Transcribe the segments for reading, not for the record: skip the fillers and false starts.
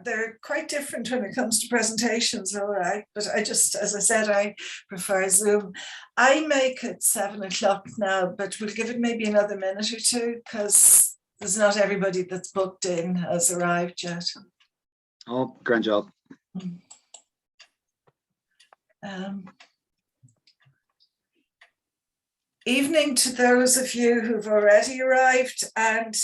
they're quite different when it comes to presentations, all right. But I just, as I said, I prefer Zoom. I make it 7 o'clock now, but we'll give it maybe another minute or two because there's not everybody that's booked in has arrived yet. Oh, grand job. Evening to those of you who've already arrived, and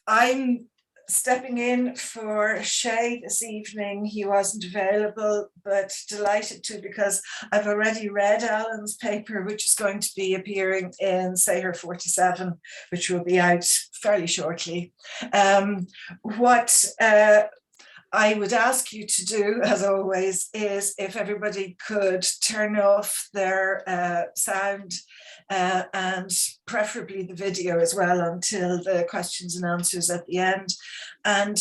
I'm stepping in for Shay this evening. He wasn't available, but delighted to, because I've already read Alan's paper, which is going to be appearing in Saher 47, which will be out fairly shortly. What I would ask you to do, as always, is if everybody could turn off their sound and preferably the video as well until the questions and answers at the end. And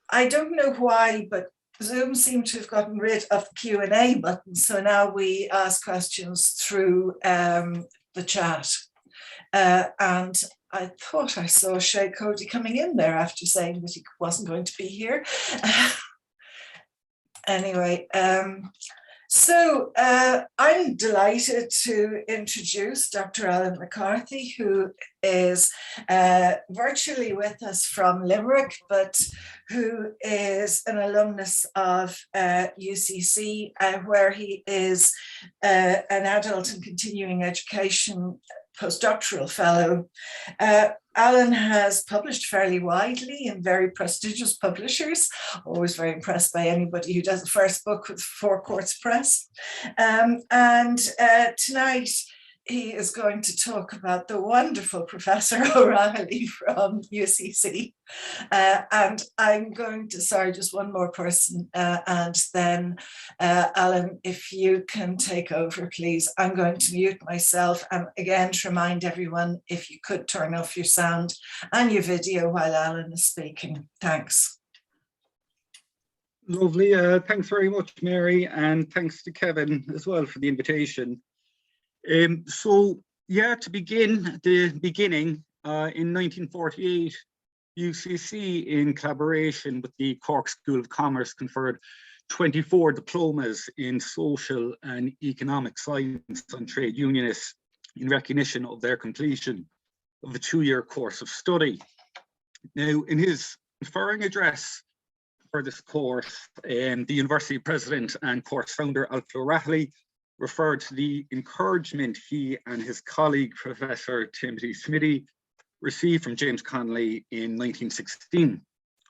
I don't know why, but Zoom seemed to have gotten rid of the Q&A button. So now we ask questions through the chat. And I thought I saw Shay Cody coming in there after saying that he wasn't going to be here. Anyway, so I'm delighted to introduce Dr. Alan McCarthy, who is virtually with us from Limerick, but who is an alumnus of UCC, where he is an adult and continuing education postdoctoral fellow. Alan has published fairly widely in very prestigious publishers, always very impressed by anybody who does the first book with Four Courts Press. And tonight he is going to talk about the wonderful Professor O'Reilly from UCC. And I'm going to, sorry, just one more person. And then Alan, if you can take over, please. I'm going to mute myself. And again, to remind everyone, if you could turn off your sound and your video while Alan is speaking. Thanks. Lovely. Thanks very much, Mary. And thanks to Kevin as well for the invitation. So yeah, to begin, the beginning, in 1948, UCC, in collaboration with the Cork School of Commerce, conferred 24 diplomas in social and economic science on trade unionists in recognition of their completion of a 2-year course of study. Now, in his conferring address for this course, the university president and course founder, Alan O'Reilly, referred to the encouragement he and his colleague, Professor Timothy Smithy, received from James Connolly in 1916,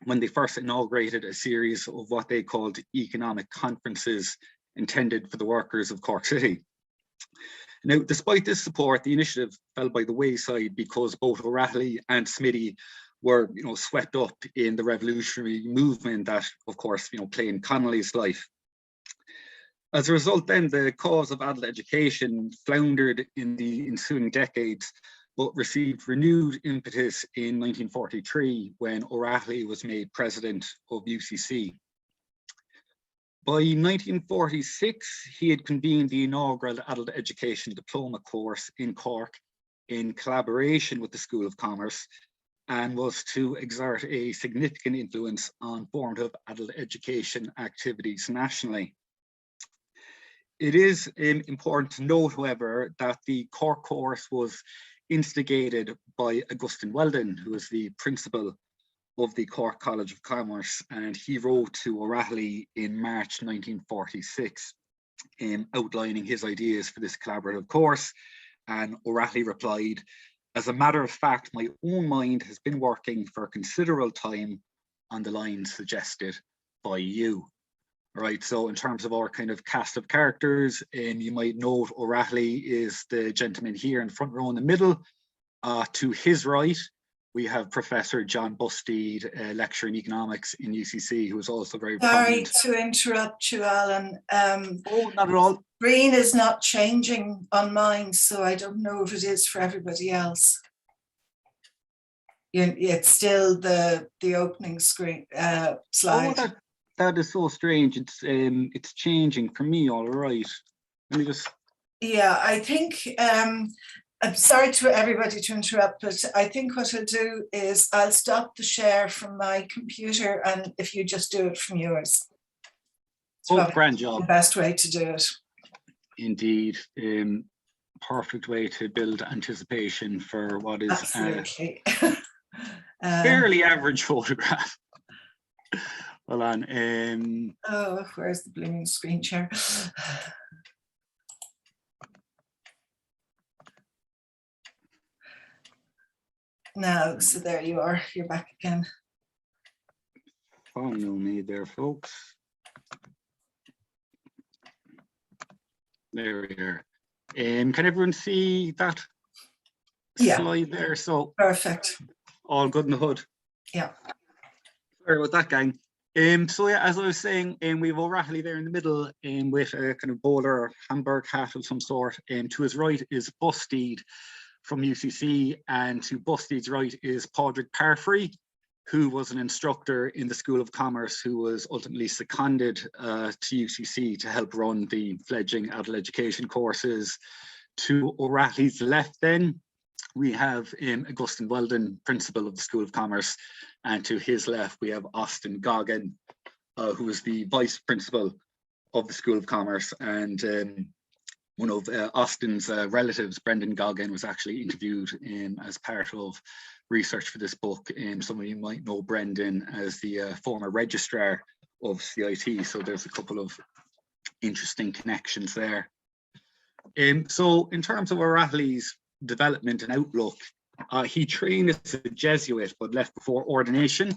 when they first inaugurated a series of what they called economic conferences intended for the workers of Cork City. Now, despite this support, the initiative fell by the wayside because both O'Reilly and Smithy were, swept up in the revolutionary movement that, of course, claimed Connolly's life. As a result, then, the cause of adult education floundered in the ensuing decades, but received renewed impetus in 1943 when O'Reilly was made president of UCC. By 1946, he had convened the inaugural adult education diploma course in Cork in collaboration with the School of Commerce, and was to exert a significant influence on formative adult education activities nationally. It is important to note, however, that the Cork course was instigated by Augustine Weldon, who is the principal of the Cork College of Commerce, and he wrote to O'Reilly in March 1946, outlining his ideas for this collaborative course. And O'Reilly replied, "As a matter of fact, my own mind has been working for a considerable time on the lines suggested by you." Right, so in terms of our kind of cast of characters, you might note O'Reilly is the gentleman here in the front row in the middle. To his right, we have Professor John Bustede, lecturer in economics in UCC, who is also very prominent. Sorry to interrupt you, Alan. Oh, not at all. Green is not changing on mine, so I don't know if it is for everybody else. It's still the opening screen slide. Oh, that is so strange. It's changing for me, all right. Let me just. Yeah, I think I'm sorry to everybody to interrupt, but I think what I'll do is I'll stop the share from my computer, and if you just do it from yours. It's probably Grand job. the best way to do it. Indeed. Perfect way to build anticipation for what is absolutely fairly average photograph. Hold on. Oh, where's the blooming screen share? Now, so there you are. You're back again. Follow me there, folks. There we are. Can everyone see that slide there? So perfect. All good in the hood. Yeah. Sorry about that, gang. So yeah, as I was saying, we have O'Reilly there in the middle, with a kind of bowler Hamburg hat of some sort. To his right is Bustede from UCC, and to Bustede's right is Padraig Parfrey, who was an instructor in the School of Commerce, who was ultimately seconded to UCC to help run the fledgling adult education courses. To O'Reilly's left then, we have Augustine Weldon, principal of the School of Commerce, and to his left we have Austin Goggin, who is the vice principal of the School of Commerce, and one of Austin's relatives, Brendan Goggin, was actually interviewed as part of research for this book. Some of you might know Brendan as the former registrar of CIT, so there's a couple of interesting connections there. So in terms of O'Reilly's development and outlook, he trained as a Jesuit but left before ordination.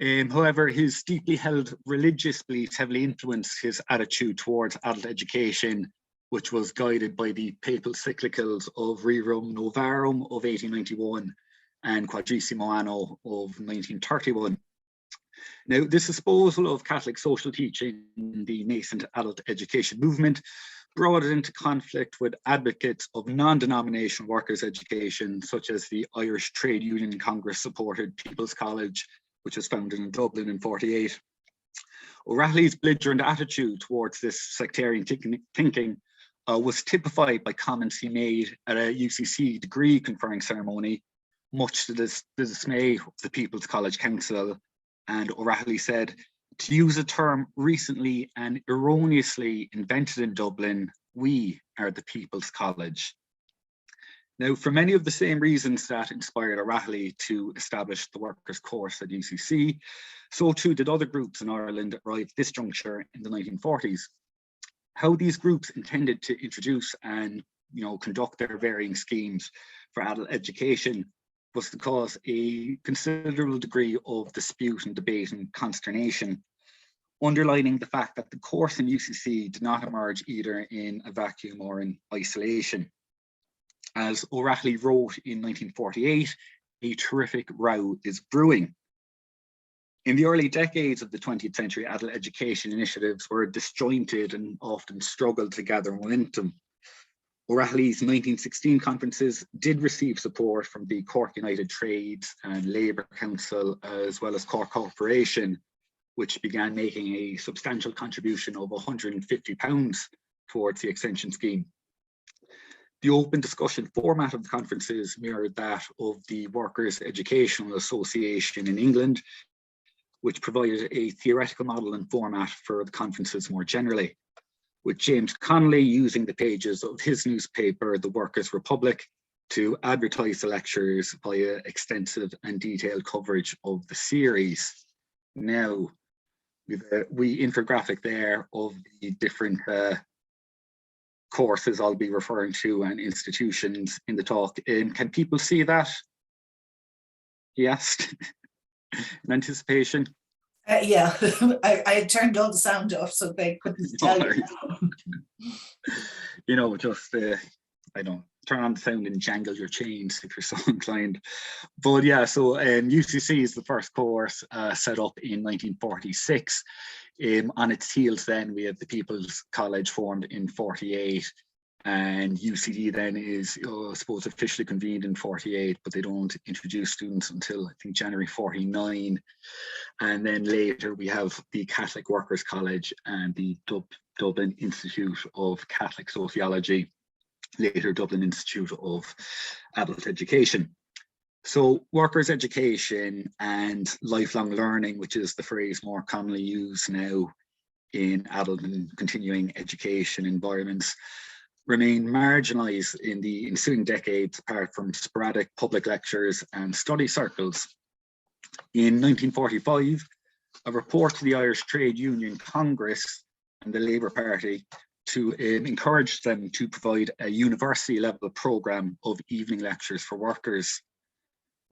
However, his deeply held religious beliefs heavily influenced his attitude towards adult education, which was guided by the papal cyclicals of Rerum Novarum of 1891 and Quadragesimo Anno of 1931. Now, this disposal of Catholic social teaching in the nascent adult education movement brought it into conflict with advocates of non-denominational workers' education, such as the Irish Trade Union Congress supported People's College, which was founded in Dublin in '48. O'Reilly's belligerent attitude towards this sectarian thinking was typified by comments he made at a UCC degree conferring ceremony, much to the dismay of the People's College Council. And O'Reilly said, "To use a term recently and erroneously invented in Dublin, we are the People's College." Now, for many of the same reasons that inspired O'Reilly to establish the Workers Course at UCC, so too did other groups in Ireland that arrived at this juncture in the 1940s. How these groups intended to introduce and conduct their varying schemes for adult education was to cause a considerable degree of dispute and debate and consternation, underlining the fact that the course in UCC did not emerge either in a vacuum or in isolation. As O'Reilly wrote in 1948, a terrific row is brewing. In the early decades of the 20th century, adult education initiatives were disjointed and often struggled to gather momentum. O'Reilly's 1916 conferences did receive support from the Cork United Trades and Labour Council, as well as Cork Corporation, which began making a substantial contribution of £150 towards the extension scheme. The open discussion format of the conferences mirrored that of the Workers' Educational Association in England, which provided a theoretical model and format for the conferences more generally, with James Connolly using the pages of his newspaper, The Workers' Republic, to advertise the lectures via extensive and detailed coverage of the series. Now, we infographic there of the different courses I'll be referring to and institutions in the talk. Can people see that? Yes, in anticipation. Yeah, I turned all the sound off so they couldn't tell you. Just I don't turn on the sound and jangle your chains if you're so inclined. But yeah, so UCC is the first course set up in 1946. On its heels then we have the People's College formed in 48, and UCD then is I suppose officially convened in 48, but they don't introduce students until I think January 49. And then later we have the Catholic Workers College and the Dublin Institute of Catholic Sociology. later Dublin Institute of Adult Education. So workers' education and lifelong learning, which is the phrase more commonly used now in adult and continuing education environments, remain marginalised in the ensuing decades apart from sporadic public lectures and study circles. In 1945, a report to the Irish Trade Union Congress and the Labour Party to encourage them to provide a university level programme of evening lectures for workers.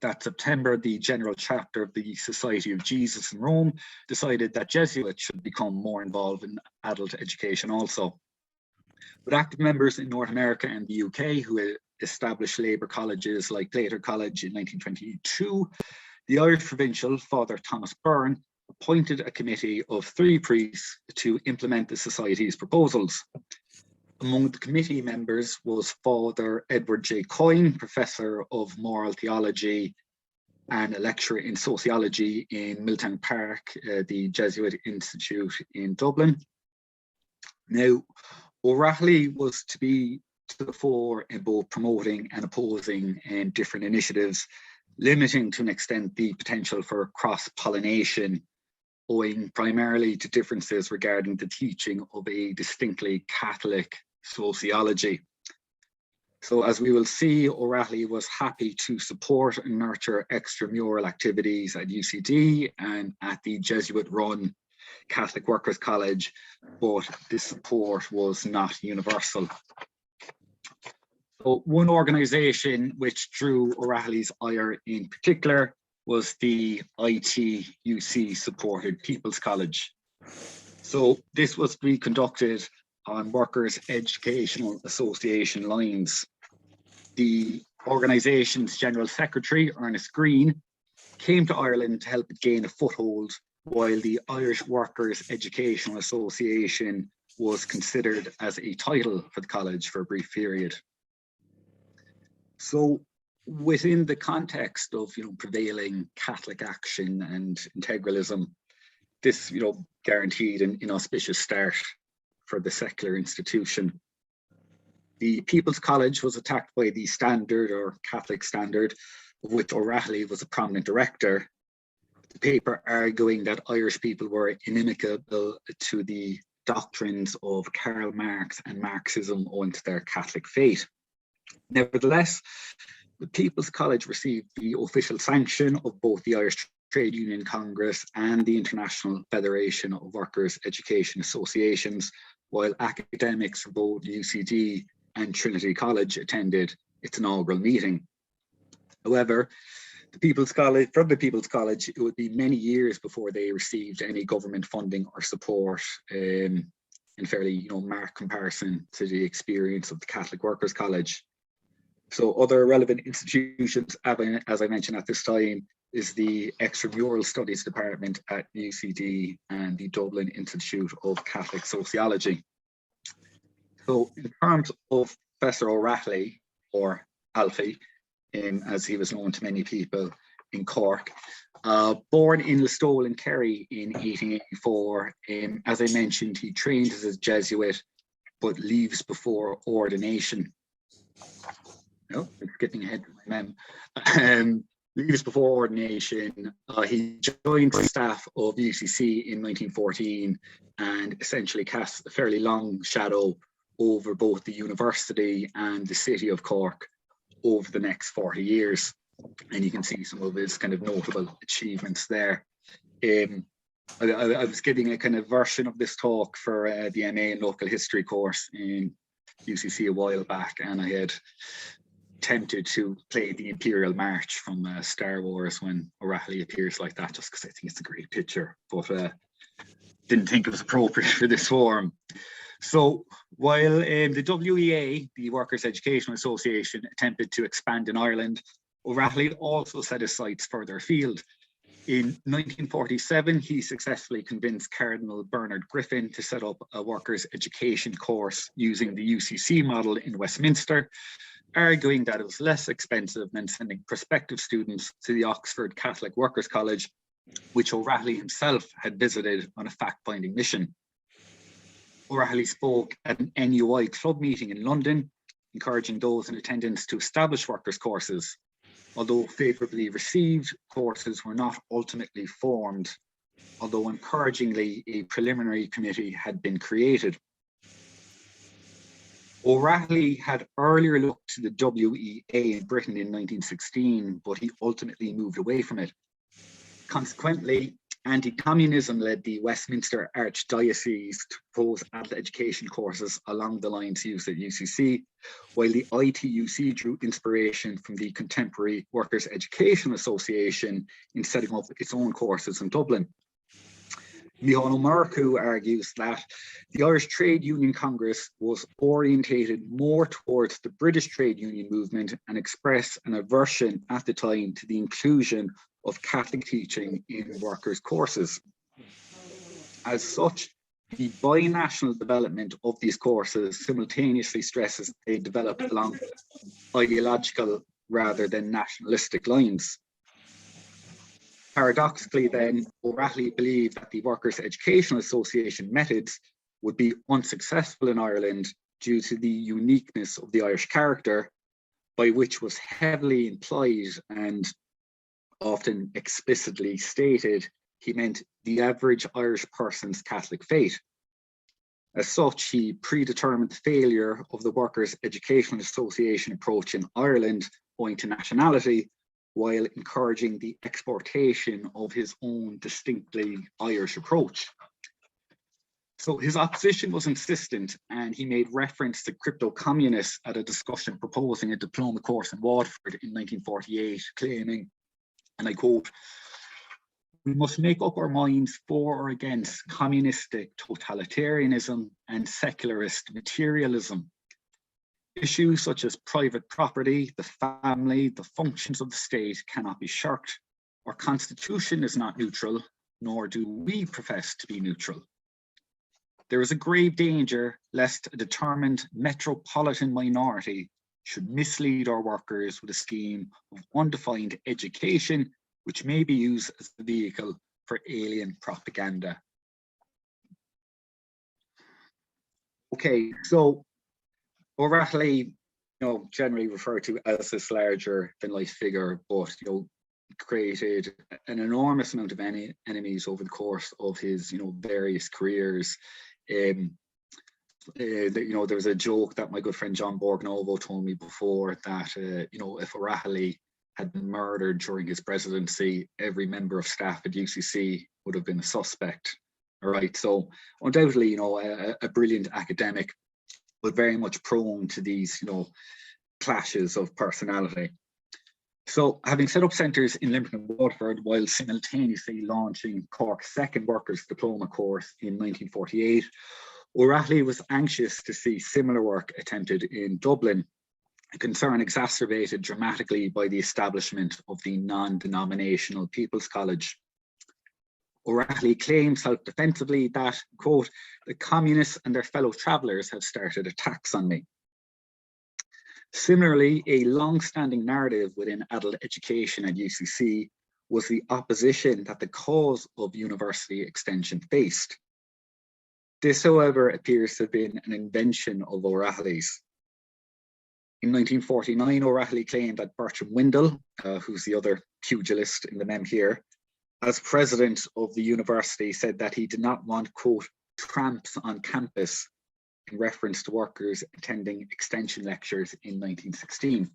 That September, the general chapter of the Society of Jesus in Rome decided that Jesuits should become more involved in adult education also. With active members in North America and the UK who established labour colleges like Later College in 1922, the Irish provincial, Father Thomas Byrne, appointed a committee of 3 priests to implement the Society's proposals. Among the committee members was Father Edward J. Coyne, Professor of Moral Theology and a lecturer in sociology in Milltown Park, the Jesuit Institute in Dublin. Now, O'Reilly was to be to the fore in both promoting and opposing different initiatives, limiting to an extent the potential for cross-pollination, owing primarily to differences regarding the teaching of a distinctly Catholic sociology. So as we will see, O'Reilly was happy to support and nurture extramural activities at UCD and at the Jesuit-run Catholic Workers College, but this support was not universal. So one organisation which drew O'Reilly's ire in particular was the ITUC supported People's College. So this was to be conducted on Workers' Educational Association lines. The organisation's General Secretary, Ernest Green, came to Ireland to help it gain a foothold, while the Irish Workers' Educational Association was considered as a title for the college for a brief period. So within the context of prevailing Catholic action and integralism, this guaranteed an inauspicious start for the secular institution. The People's College was attacked by the Standard, or Catholic Standard, of which O'Reilly was a prominent director. The paper arguing that Irish people were inimical to the doctrines of Karl Marx and Marxism owing to their Catholic faith. Nevertheless, the People's College received the official sanction of both the Irish Trade Union Congress and the International Federation of Workers' Education Associations, while academics from both UCD and Trinity College attended its inaugural meeting. However, from the People's College, it would be many years before they received any government funding or support in fairly marked comparison to the experience of the Catholic Workers College. So other relevant institutions, as I mentioned at this time, is the Extramural Studies Department at UCD and the Dublin Institute of Catholic Sociology. So in terms of Professor O'Reilly, or Alfie, as he was known to many people in Cork, born in Listowel in Kerry in 1884, as I mentioned, he trained as a Jesuit, but leaves before ordination. No, I'm skipping ahead to my mem. Leaves before ordination. He joined the staff of UCC in 1914 and essentially cast a fairly long shadow over both the university and the city of Cork over the next 40 years. And you can see some of his kind of notable achievements there. I was giving a kind of version of this talk for the MA in Local History course in UCC a while back, and I had tempted to play the Imperial March from Star Wars when O'Reilly appears like that, just because I think it's a great picture, but didn't think it was appropriate for this forum. So while the WEA, the Workers' Educational Association, attempted to expand in Ireland, O'Reilly also set his sights further afield. In 1947, he successfully convinced Cardinal Bernard Griffin to set up a workers' education course using the UCC model in Westminster, arguing that it was less expensive than sending prospective students to the Oxford Catholic Workers College, which O'Reilly himself had visited on a fact-finding mission. O'Reilly spoke at an NUI club meeting in London, encouraging those in attendance to establish workers' courses. Although favourably received, courses were not ultimately formed, although encouragingly a preliminary committee had been created. O'Reilly had earlier looked to the WEA in Britain in 1916, but he ultimately moved away from it. Consequently, anti-communism led the Westminster Archdiocese to propose adult education courses along the lines used at UCC, while the ITUC drew inspiration from the Contemporary Workers' Education Association in setting up its own courses in Dublin. Micheál Marcoux argues that the Irish Trade Union Congress was orientated more towards the British trade union movement and expressed an aversion at the time to the inclusion of Catholic teaching in workers' courses. As such, the binational development of these courses simultaneously stresses they developed along ideological rather than nationalistic lines. Paradoxically then, O'Reilly believed that the Workers' Education Association methods would be unsuccessful in Ireland due to the uniqueness of the Irish character, by which was heavily implied and often explicitly stated he meant the average Irish person's Catholic faith. As such, he predetermined the failure of the Workers' Education Association approach in Ireland owing to nationality, while encouraging the exportation of his own distinctly Irish approach. So his opposition was insistent, and he made reference to crypto-communists at a discussion proposing a diploma course in Waterford in 1948, claiming, and I quote, "We must make up our minds for or against communistic totalitarianism and secularist materialism. Issues such as private property, the family, the functions of the state cannot be shirked. Our constitution is not neutral, nor do we profess to be neutral. There is a grave danger lest a determined metropolitan minority should mislead our workers with a scheme of undefined education, which may be used as a vehicle for alien propaganda." Okay, so O'Reilly, generally referred to as this larger than life figure, but created an enormous amount of enemies over the course of his various careers. There was a joke that my good friend John Borgnovo told me before that if O'Reilly had been murdered during his presidency, every member of staff at UCC would have been a suspect. All right, so undoubtedly, a brilliant academic, but very much prone to these, clashes of personality. So having set up centres in Limerick and Waterford while simultaneously launching Cork's second workers' diploma course in 1948, O'Reilly was anxious to see similar work attempted in Dublin, a concern exacerbated dramatically by the establishment of the non-denominational People's College. O'Reilly claimed self-defensively that, quote, "the communists and their fellow travellers have started attacks on me." Similarly, a long-standing narrative within adult education at UCC was the opposition that the cause of university extension faced. This, however, appears to have been an invention of O'Reilly's. In 1949, O'Reilly claimed that Bertram Windle, who's the other pugilist in the mem here, as president of the university, said that he did not want, quote, "tramps on campus," in reference to workers attending extension lectures in 1916.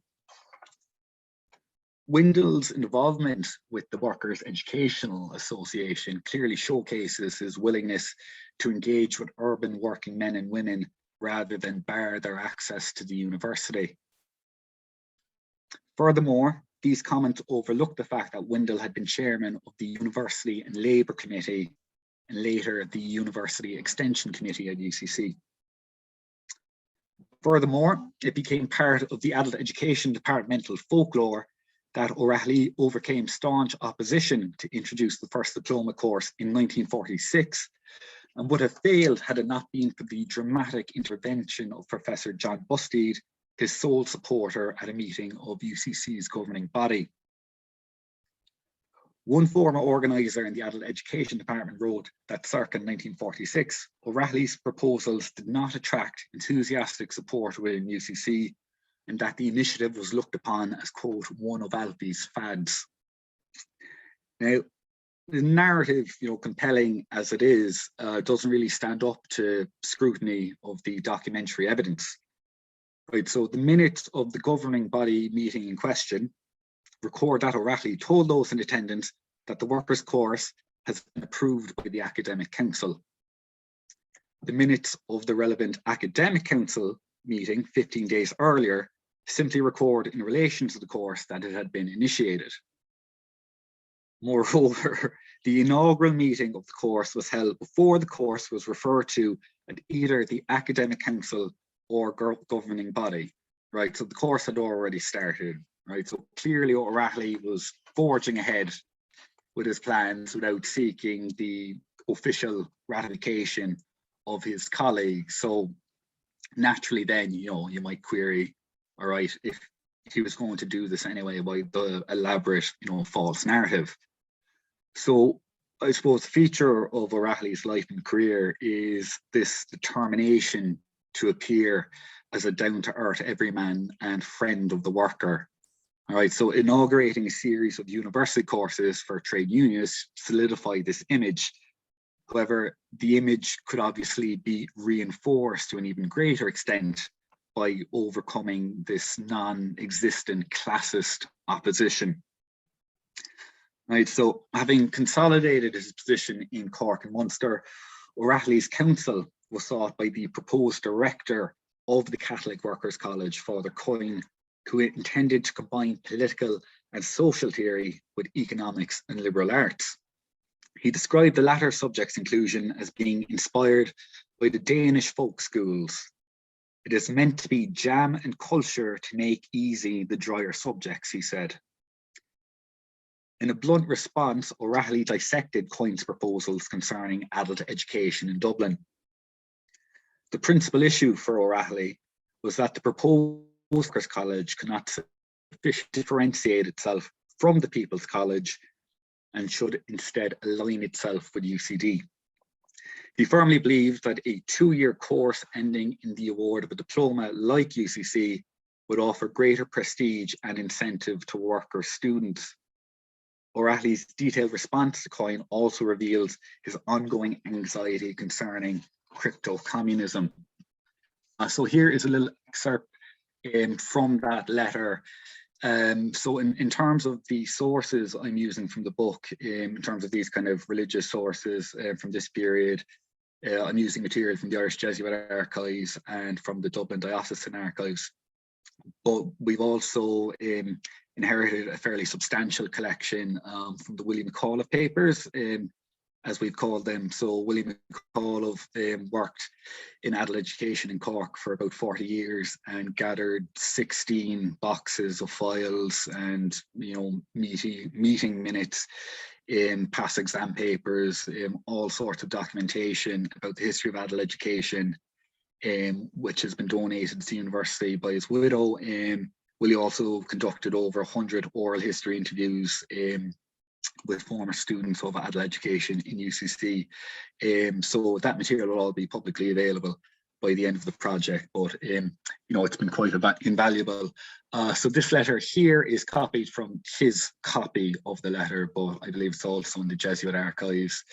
Windle's involvement with the Workers' Educational Association clearly showcases his willingness to engage with urban working men and women rather than bar their access to the university. Furthermore, these comments overlook the fact that Windle had been chairman of the University and Labour Committee and later the University Extension Committee at UCC. Furthermore, it became part of the adult education departmental folklore that O'Reilly overcame staunch opposition to introduce the first diploma course in 1946 and would have failed had it not been for the dramatic intervention of Professor John Bustede, his sole supporter at a meeting of UCC's governing body. One former organiser in the adult education department wrote that circa 1946, O'Reilly's proposals did not attract enthusiastic support within UCC, and that the initiative was looked upon as, quote, one of Alfie's fads. Now, the narrative, compelling as it is, doesn't really stand up to scrutiny of the documentary evidence. Right, so the minutes of the governing body meeting in question record that O'Reilly told those in attendance that the Workers' Course has been approved by the Academic Council. The minutes of the relevant Academic Council meeting 15 days earlier simply record in relation to the course that it had been initiated. Moreover, the inaugural meeting of the course was held before the course was referred to at either the Academic Council or governing body, right? So the course had already started, right? So clearly O'Reilly was forging ahead with his plans without seeking the official ratification of his colleagues. So naturally then, you might query, all right, if he was going to do this anyway, by the elaborate, false narrative. So I suppose the feature of O'Reilly's life and career is this determination to appear as a down-to-earth everyman and friend of the worker. All right, so inaugurating a series of university courses for trade unions solidified this image. However, the image could obviously be reinforced to an even greater extent by overcoming this non-existent classist opposition. Right, so having consolidated his position in Cork and Munster, O'Reilly's counsel was sought by the proposed director of the Catholic Workers College, Father Coyne, who intended to combine political and social theory with economics and liberal arts. He described the latter subject's inclusion as being inspired by the Danish folk schools. It is meant to be jam and culture to make easy the drier subjects, he said. In a blunt response, O'Reilly dissected Coyne's proposals concerning adult education in Dublin. The principal issue for O'Reilly was that the proposed Workers' College could not sufficiently differentiate itself from the People's College and should instead align itself with UCD. He firmly believed that a 2-year course ending in the award of a diploma like UCC would offer greater prestige and incentive to worker students. O'Reilly's detailed response to Coyne also reveals his ongoing anxiety concerning crypto-communism. So here is a little excerpt from that letter. So in terms of the sources I'm using from the book, in terms of these kind of religious sources from this period, I'm using material from the Irish Jesuit Archives and from the Dublin Diocesan Archives. But we've also inherited a fairly substantial collection from the William McAuliffe papers, as we've called them. So William McAuliffe worked in adult education in Cork for about 40 years and gathered 16 boxes of files and meeting minutes, past exam papers, all sorts of documentation about the history of adult education, which has been donated to the university by his widow. Willie also conducted over 100 oral history interviews with former students of adult education in UCC. So that material will all be publicly available by the end of the project, but it's been quite invaluable. So this letter here is copied from his copy of the letter, but I believe it's also in the Jesuit Archives.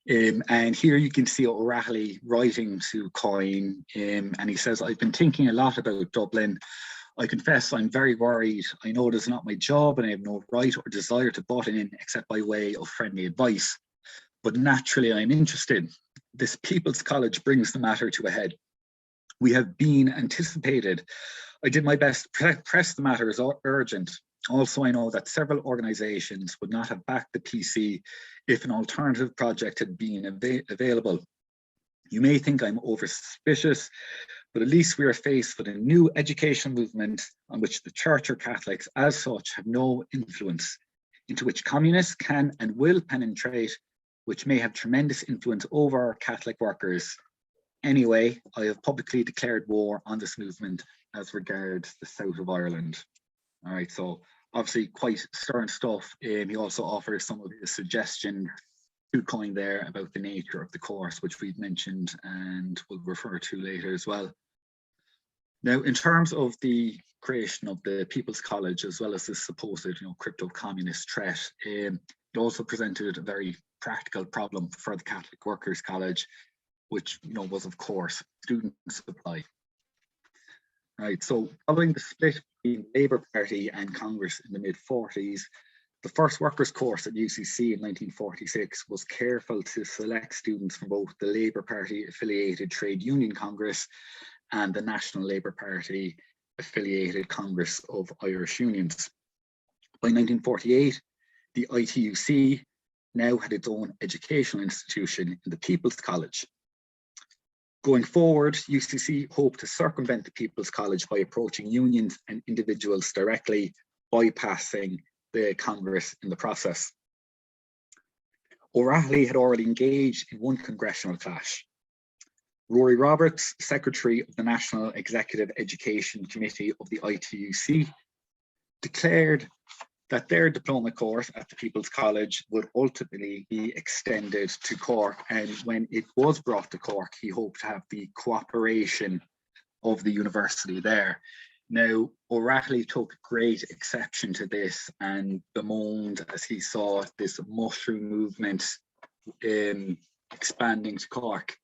And here you can see O'Reilly writing to Coyne, and he says, "I've been thinking a lot about Dublin. I confess I'm very worried. I know it is not my job and I have no right or desire to butt in except by way of friendly advice. But naturally I'm interested. This People's College brings the matter to a head. We have been anticipated. I did my best to press the matter as urgent. Also, I know that several organisations would not have backed the PC if an alternative project had been available. You may think I'm over-suspicious, but at least we are faced with a new educational movement on which the Church or Catholics as such have no influence, into which communists can and will penetrate, which may have tremendous influence over Catholic workers. Anyway, I have publicly declared war on this movement as regards the south of Ireland." All right, so obviously quite stern stuff. He also offers some of his suggestions to Coyne there about the nature of the course, which we've mentioned and will refer to later as well. Now, in terms of the creation of the People's College, as well as this supposed, crypto-communist threat, it also presented a very practical problem for the Catholic Workers College, which was, of course, student supply. Right, so following the split between the Labour Party and Congress in the mid-40s, the first workers' course at UCC in 1946 was careful to select students from both the Labour Party affiliated Trade Union Congress and the National Labour Party affiliated Congress of Irish Unions. By 1948, the ITUC now had its own educational institution in the People's College. Going forward, UCC hoped to circumvent the People's College by approaching unions and individuals directly, bypassing the Congress in the process. O'Reilly had already engaged in one congressional clash. Rory Roberts, Secretary of the National Executive Education Committee of the ITUC, declared that their diploma course at the People's College would ultimately be extended to Cork, and when it was brought to Cork, he hoped to have the cooperation of the university there. Now, O'Reilly took great exception to this and bemoaned as he saw this mushroom movement expanding to Cork.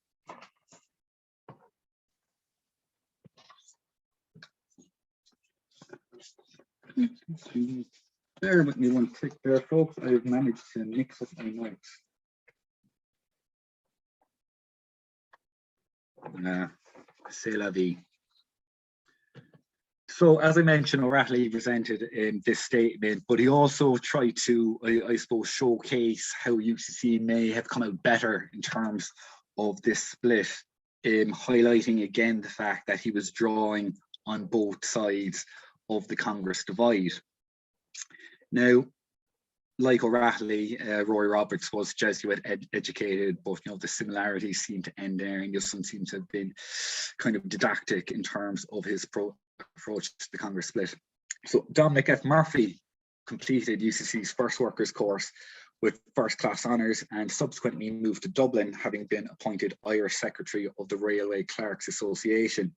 Bear with me one tick there, folks. I've managed to mix up my notes. C'est la vie. So, as I mentioned, O'Reilly presented this statement, but he also tried to, I suppose, showcase how UCC may have come out better in terms of this split, highlighting again the fact that he was drawing on both sides of the Congress divide. Now, like O'Reilly, Rory Roberts was Jesuit educated, but the similarities seem to end there, and some seem to have been kind of didactic in terms of his approach to the Congress split. So Dominic F. Murphy completed UCC's first workers course with first class honours and subsequently moved to Dublin, having been appointed Irish Secretary of the Railway Clerks Association.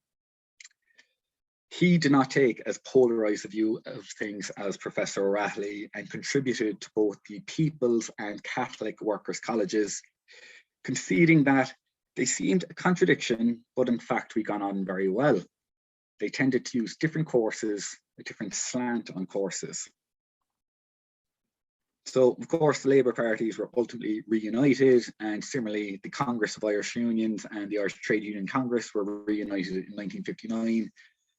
He did not take as polarised a view of things as Professor O'Reilly and contributed to both the People's and Catholic Workers' Colleges, conceding that they seemed a contradiction, but in fact we got on very well. They tended to use different courses, a different slant on courses. So, of course, the Labour parties were ultimately reunited, and similarly, the Congress of Irish Unions and the Irish Trade Union Congress were reunited in 1959,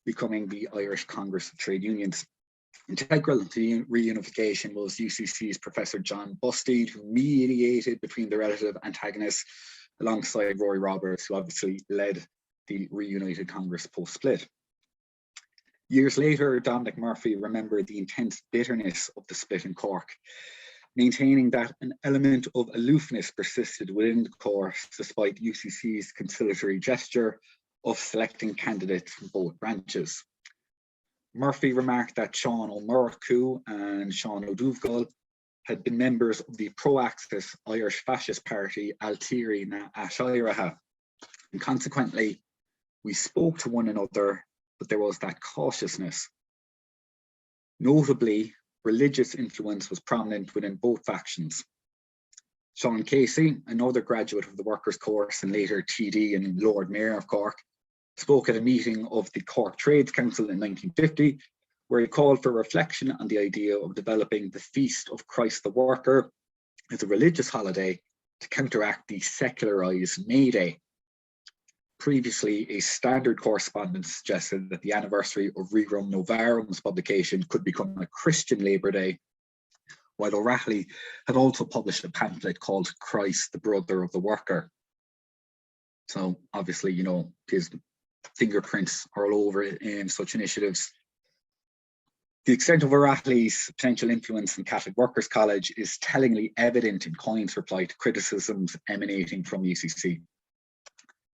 becoming the Irish Congress of Trade Unions. Integral to the reunification was UCC's Professor John Bustede, who mediated between the relative antagonists alongside Rory Roberts, who obviously led the reunited Congress post-split. Years later, Dominic Murphy remembered the intense bitterness of the split in Cork, maintaining that an element of aloofness persisted within the course despite UCC's conciliatory gesture of selecting candidates from both branches. Murphy remarked that Sean O'Murchu and Sean O'Douvgall had been members of the pro-Axis Irish fascist party Altiri na Ashiraha, and consequently, we spoke to one another, but there was that cautiousness. Notably, religious influence was prominent within both factions. Sean Casey, another graduate of the Workers' Course and later TD and Lord Mayor of Cork, spoke at a meeting of the Cork Trades Council in 1950, where he called for reflection on the idea of developing the Feast of Christ the Worker as a religious holiday to counteract the secularised May Day. Previously, a standard correspondence suggested that the anniversary of Rerum Novarum's publication could become a Christian Labour Day, while O'Reilly had also published a pamphlet called Christ, the Brother of the Worker. So obviously, his fingerprints are all over in such initiatives. The extent of O'Reilly's potential influence in Catholic Workers' College is tellingly evident in Coyne's reply to criticisms emanating from UCC.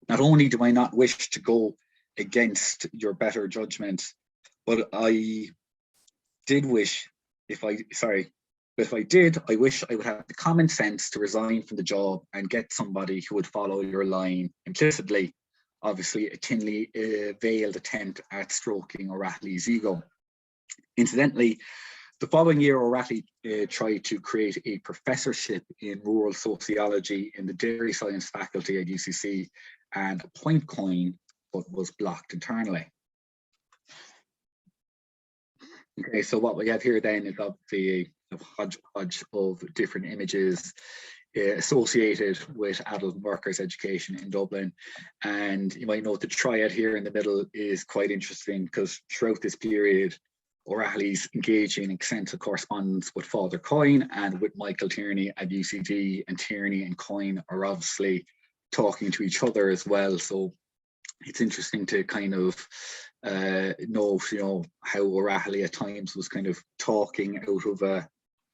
Not only do I not wish to go against your better judgment, but I wish I would have the common sense to resign from the job and get somebody who would follow your line implicitly. obviously a thinly veiled attempt at stroking O'Reilly's ego. Incidentally, the following year, O'Reilly tried to create a professorship in rural sociology in the dairy science faculty at UCC and appoint Coyne, but was blocked internally. Okay, so what we have here then is obviously a hodgepodge of different images associated with adult workers' education in Dublin. And you might note the triad here in the middle is quite interesting because throughout this period, O'Reilly's engaging in extensive correspondence with Father Coyne and with Michael Tierney at UCD, and Tierney and Coyne are obviously talking to each other as well. So it's interesting to kind of note, you know, how O'Reilly at times was kind of talking out of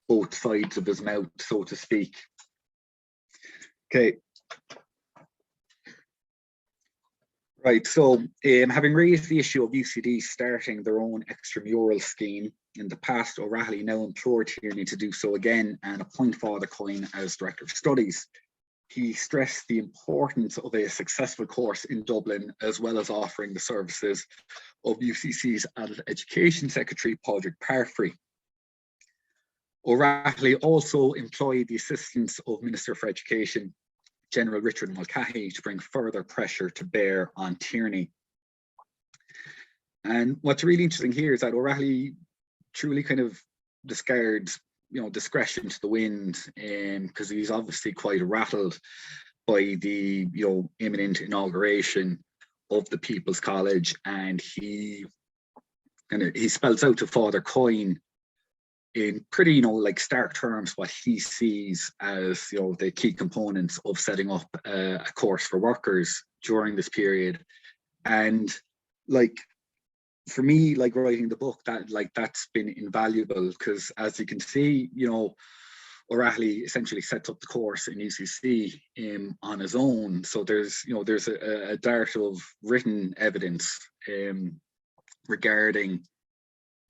both sides of his mouth, so to speak. Okay. Right, so having raised the issue of UCD starting their own extramural scheme in the past, O'Reilly now implored Tierney to do so again and appoint Father Coyne as Director of Studies. He stressed the importance of a successful course in Dublin, as well as offering the services of UCC's Adult Education Secretary, Padraig Parfrey. O'Reilly also employed the assistance of Minister for Education, General Richard Mulcahy, to bring further pressure to bear on Tierney. And what's really interesting here is that O'Reilly truly kind of discards, you know, discretion to the wind, because he's obviously quite rattled by the, you know, imminent inauguration of the People's College, and he spells out to Father Coyne in pretty, you know, like stark terms what he sees as, you know, the key components of setting up a course for workers during this period. And like, for me, like writing the book, that's been invaluable, because as you can see, you know, O'Reilly essentially sets up the course in UCC on his own. So there's a dearth of written evidence regarding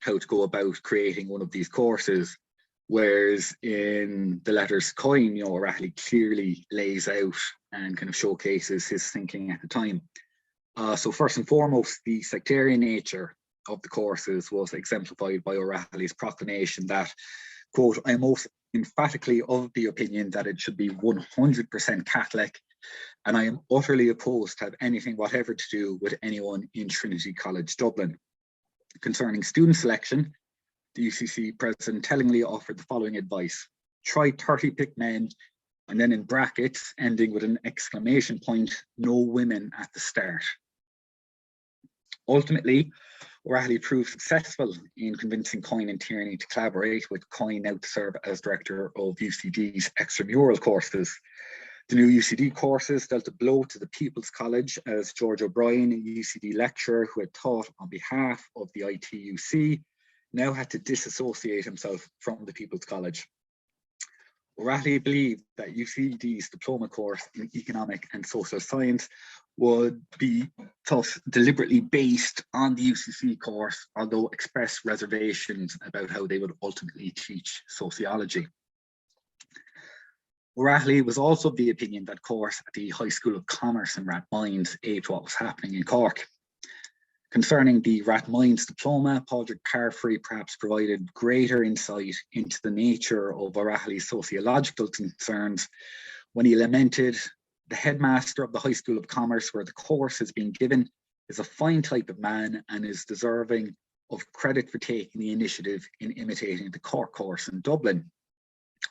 how to go about creating one of these courses, whereas in the letters Coyne, you know, O'Reilly clearly lays out and kind of showcases his thinking at the time. So first and foremost, the sectarian nature of the courses was exemplified by O'Reilly's proclamation that, quote, "I am most emphatically of the opinion that it should be 100% Catholic, and I am utterly opposed to have anything whatever to do with anyone in Trinity College, Dublin." Concerning student selection, the UCC president tellingly offered the following advice: try 30 picked men, and then in brackets, ending with an exclamation point, no women at the start. Ultimately, O'Reilly proved successful in convincing Coyne and Tierney to collaborate, with Coyne now to serve as director of UCD's extramural courses. The new UCD courses dealt a blow to the People's College, as George O'Brien, a UCD lecturer who had taught on behalf of the ITUC, now had to disassociate himself from the People's College. O'Reilly believed that UCD's diploma course in economic and social science would be thus deliberately based on the UCC course, although expressed reservations about how they would ultimately teach sociology. O'Reilly was also of the opinion that course at the High School of Commerce in Rathmines aped what was happening in Cork. Concerning the Rathmines diploma, Padraig Parfrey perhaps provided greater insight into the nature of O'Reilly's sociological concerns when he lamented, "The headmaster of the High School of Commerce where the course has been given is a fine type of man and is deserving of credit for taking the initiative in imitating the Cork course in Dublin.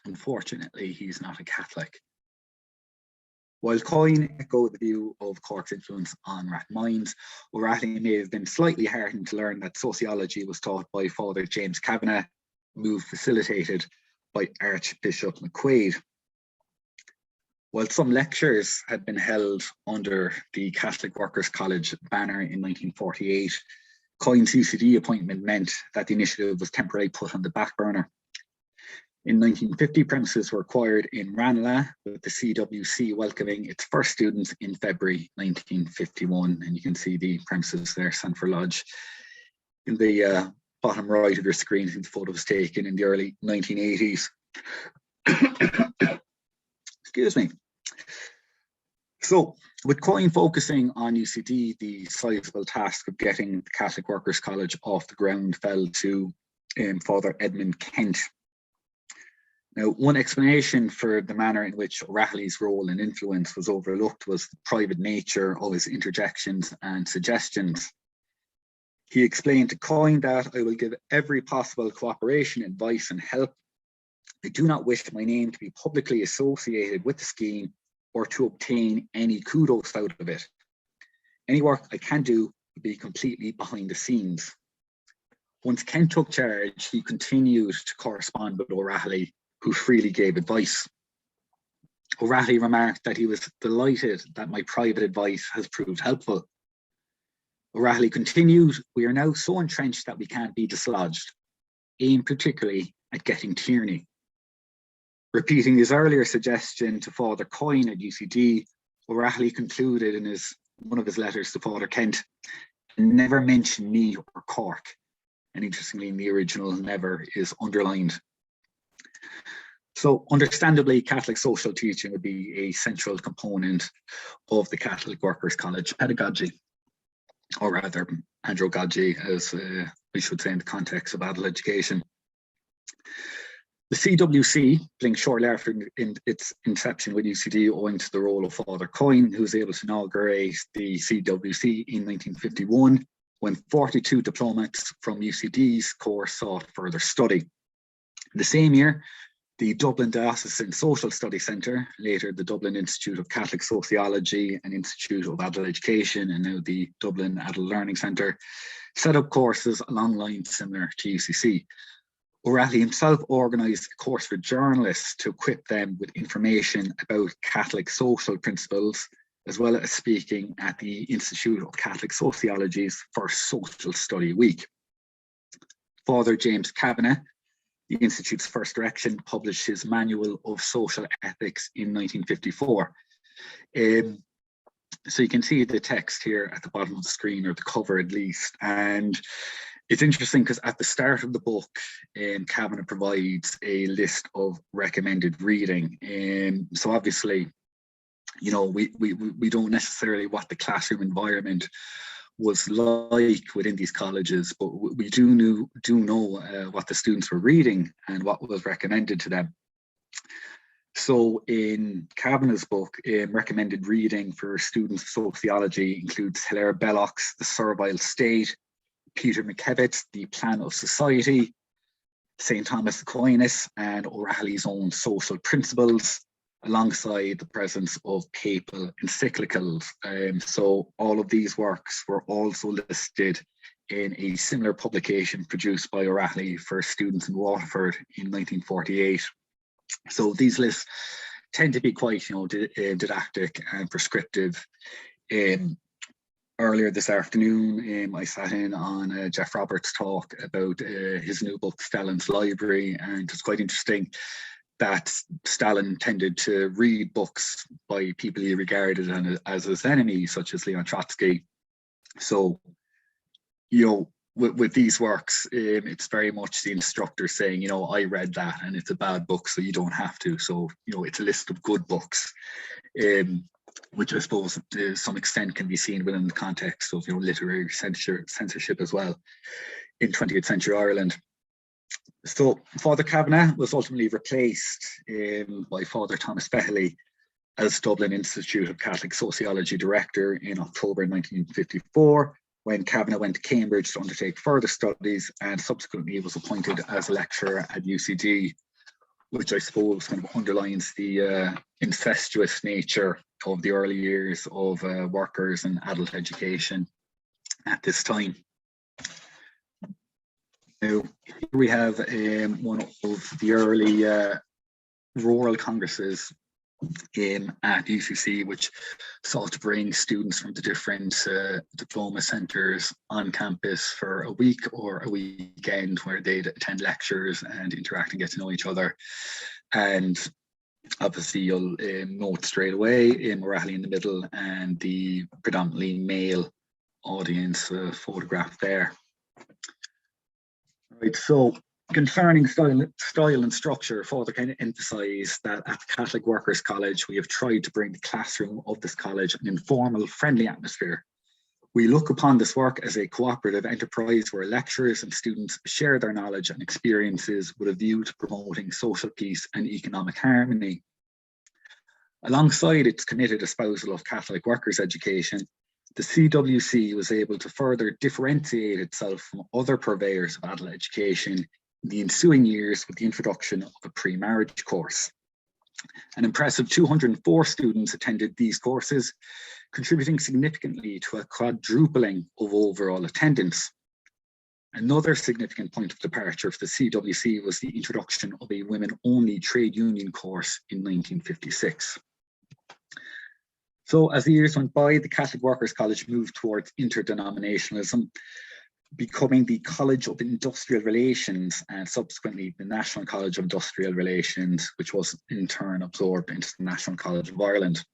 Unfortunately, he's not a Catholic." While Coyne echoed the view of Cork's influence on Rathmines, O'Reilly may have been slightly heartened to learn that sociology was taught by Father James Kavanagh, a move facilitated by Archbishop McQuaid. While some lectures had been held under the Catholic Workers College banner in 1948, Coyne's UCD appointment meant that the initiative was temporarily put on the back burner. In 1950, premises were acquired in Ranelagh, with the CWC welcoming its first students in February 1951. And you can see the premises there, Sanford Lodge, in the bottom right of your screen. The photo was taken in the early 1980s. Excuse me. So with COIN focusing on UCD, the sizable task of getting the Catholic Workers College off the ground fell to Father Edmund Kent. Now, one explanation for the manner in which O'Reilly's role and influence was overlooked was the private nature of his interjections and suggestions. He explained to COIN that I will give every possible cooperation, advice and help. I do not wish my name to be publicly associated with the scheme or to obtain any kudos out of it. Any work I can do will be completely behind the scenes. Once Kent took charge, he continued to correspond with O'Reilly, who freely gave advice. O'Reilly remarked that he was delighted that my private advice has proved helpful. O'Reilly continued, we are now so entrenched that we can't be dislodged, aimed particularly at getting tyranny. Repeating his earlier suggestion to Father COIN at UCD, O'Reilly concluded in one of his letters to Father Kent, never mention me or Cork. And interestingly, in the original, never is underlined. So understandably, Catholic social teaching would be a central component of the Catholic Workers College pedagogy, or rather andragogy, as we should say in the context of adult education. The CWC, blinked shortly after its inception with UCD, owing to the role of Father COIN, who was able to inaugurate the CWC in 1951, when 42 diplomats from UCD's course sought further study. The same year, the Dublin Diocesan Social Studies Centre, later the Dublin Institute of Catholic Sociology and Institute of Adult Education, and now the Dublin Adult Learning Centre, set up courses along lines similar to UCC. O'Reilly himself organised a course for journalists to equip them with information about Catholic social principles, as well as speaking at the Institute of Catholic Sociology's first Social Study Week. Father James Kavanagh, the Institute's first direction, published his Manual of Social Ethics in 1954. So you can see the text here at the bottom of the screen, or the cover at least. And it's interesting because at the start of the book, Kavanagh provides a list of recommended reading. So obviously, you know, we don't necessarily what the classroom environment was like within these colleges, but we do know what the students were reading and what was recommended to them. So in Kavanagh's book, recommended reading for students of sociology includes Hilaire Belloc's The Servile State, Peter McKevitt's The Plan of Society, St. Thomas Aquinas, and O'Reilly's own Social Principles, alongside the presence of papal encyclicals. So all of these works were also listed in a similar publication produced by O'Reilly for students in Waterford in 1948. So these lists tend to be quite, you know, didactic and prescriptive. Earlier this afternoon, I sat in on Jeff Roberts' talk about his new book, Stalin's Library, and it's quite interesting that Stalin tended to read books by people he regarded as his enemies, such as Leon Trotsky. So, you know, with these works, it's very much the instructor saying, you know, I read that and it's a bad book, so you don't have to. So, you know, it's a list of good books, which I suppose to some extent can be seen within the context of, you know, literary censorship as well in 20th century Ireland. So Father Kavanagh was ultimately replaced by Father Thomas Fehily as Dublin Institute of Catholic Sociology Director in October 1954, when Kavanagh went to Cambridge to undertake further studies, and subsequently was appointed as a lecturer at UCD, which I suppose kind of underlines the incestuous nature of the early years of workers and adult education at this time. Now, here we have one of the early rural congresses at UCC, which sought to bring students from the different diploma centres on campus for a week or a weekend, where they'd attend lectures and interact and get to know each other. And obviously you'll note straight away O'Reilly in the middle and the predominantly male audience photographed there. Right, so Concerning style and structure, further kind of emphasise that at the Catholic Workers College, we have tried to bring the classroom of this college an informal, friendly atmosphere. We look upon this work as a cooperative enterprise where lecturers and students share their knowledge and experiences with a view to promoting social peace and economic harmony. Alongside its committed espousal of Catholic workers' education, the CWC was able to further differentiate itself from other purveyors of adult education in the ensuing years with the introduction of a pre-marriage course. An impressive 204 students attended these courses, contributing significantly to a quadrupling of overall attendance. Another significant point of departure for the CWC was the introduction of a women-only trade union course in 1956. So as the years went by, the Catholic Workers College moved towards interdenominationalism, becoming the College of Industrial Relations and subsequently the National College of Industrial Relations, which was in turn absorbed into the National College of Ireland.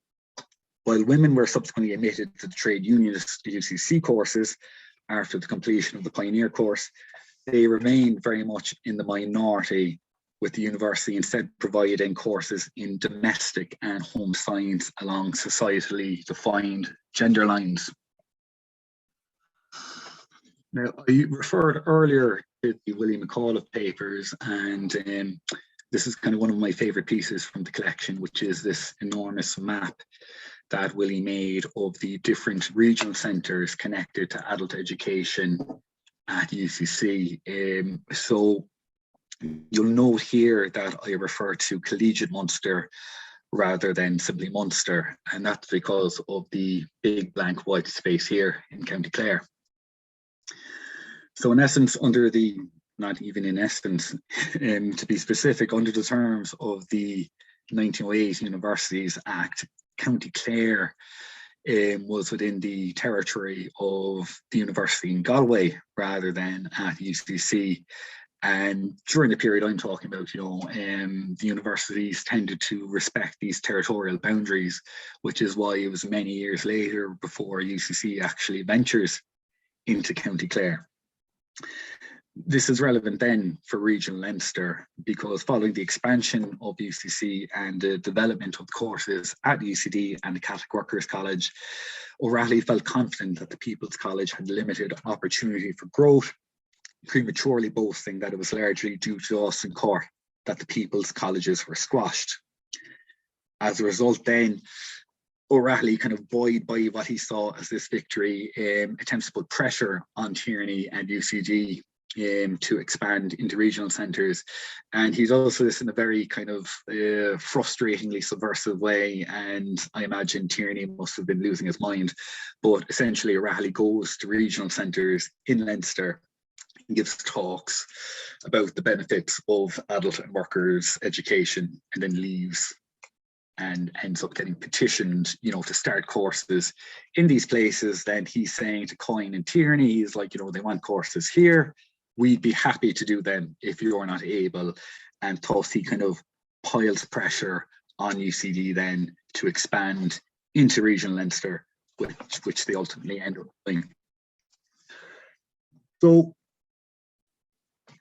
While women were subsequently admitted to the trade unionist UCC courses after the completion of the Pioneer course, they remained very much in the minority, with the university instead providing courses in domestic and home science along societally defined gender lines. Now, I referred earlier to the William McAuliffe papers, and this is kind of one of my favourite pieces from the collection, which is this enormous map that Willie made of the different regional centres connected to adult education at UCC. So you'll note here that I refer to collegiate Munster rather than simply Munster, and that's because of the big blank white space here in County Clare. So in essence, under the, not even in essence, to be specific, under the terms of the 1908 Universities Act, County Clare was within the territory of the university in Galway rather than at UCC. And during the period I'm talking about, the universities tended to respect these territorial boundaries, which is why it was many years later before UCC actually ventures into County Clare. This is relevant then for regional Leinster because following the expansion of UCC and the development of the courses at UCD and the Catholic Workers College, O'Reilly felt confident that the People's College had limited opportunity for growth, prematurely boasting that it was largely due to us in Cork that the People's Colleges were squashed. As a result then, O'Reilly kind of buoyed by what he saw as this victory, attempts to put pressure on Tierney and UCD to expand into regional centres, and he does this in a very kind of frustratingly subversive way, and I imagine Tierney must have been losing his mind, but essentially O'Reilly goes to regional centres in Leinster and gives talks about the benefits of adult and workers' education, and then leaves and ends up getting petitioned, to start courses in these places. Then he's saying to Coyne and Tierney, he's like, they want courses here. We'd be happy to do them if you're not able. And thus he kind of piles pressure on UCD then to expand into regional Leinster, which they ultimately end up doing. So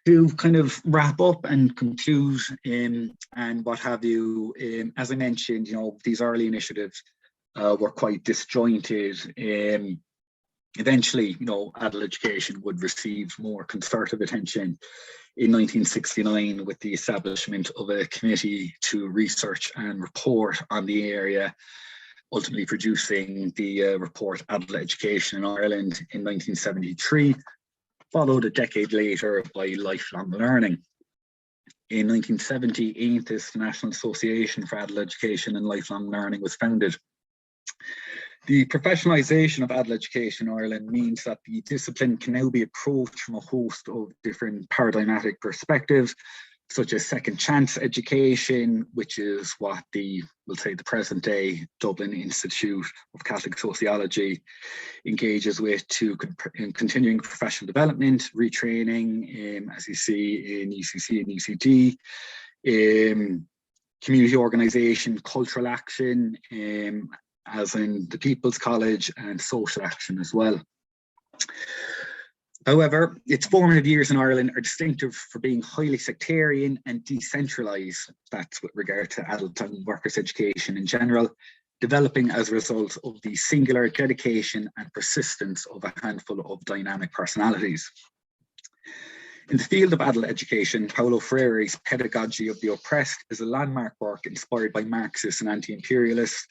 to kind of wrap up and conclude and what have you, as I mentioned, these early initiatives were quite disjointed. Eventually, adult education would receive more concerted attention in 1969 with the establishment of a committee to research and report on the area, ultimately producing the report Adult Education in Ireland in 1973, followed a decade later by lifelong learning. In 1970, AINTIS, the National Association for Adult Education and Lifelong Learning, was founded. The professionalisation of adult education in Ireland means that the discipline can now be approached from a host of different paradigmatic perspectives, such as second chance education, which is what the present day Dublin Institute of Catholic Sociology engages with, to continuing professional development, retraining, as you see in UCC and UCD, community organisation, cultural action, as in the People's College, and social action as well. However, its formative years in Ireland are distinctive for being highly sectarian and decentralised. That's with regard to adult and workers' education in general, developing as a result of the singular dedication and persistence of a handful of dynamic personalities. In the field of adult education, Paulo Freire's Pedagogy of the Oppressed is a landmark work inspired by Marxists and anti-imperialists,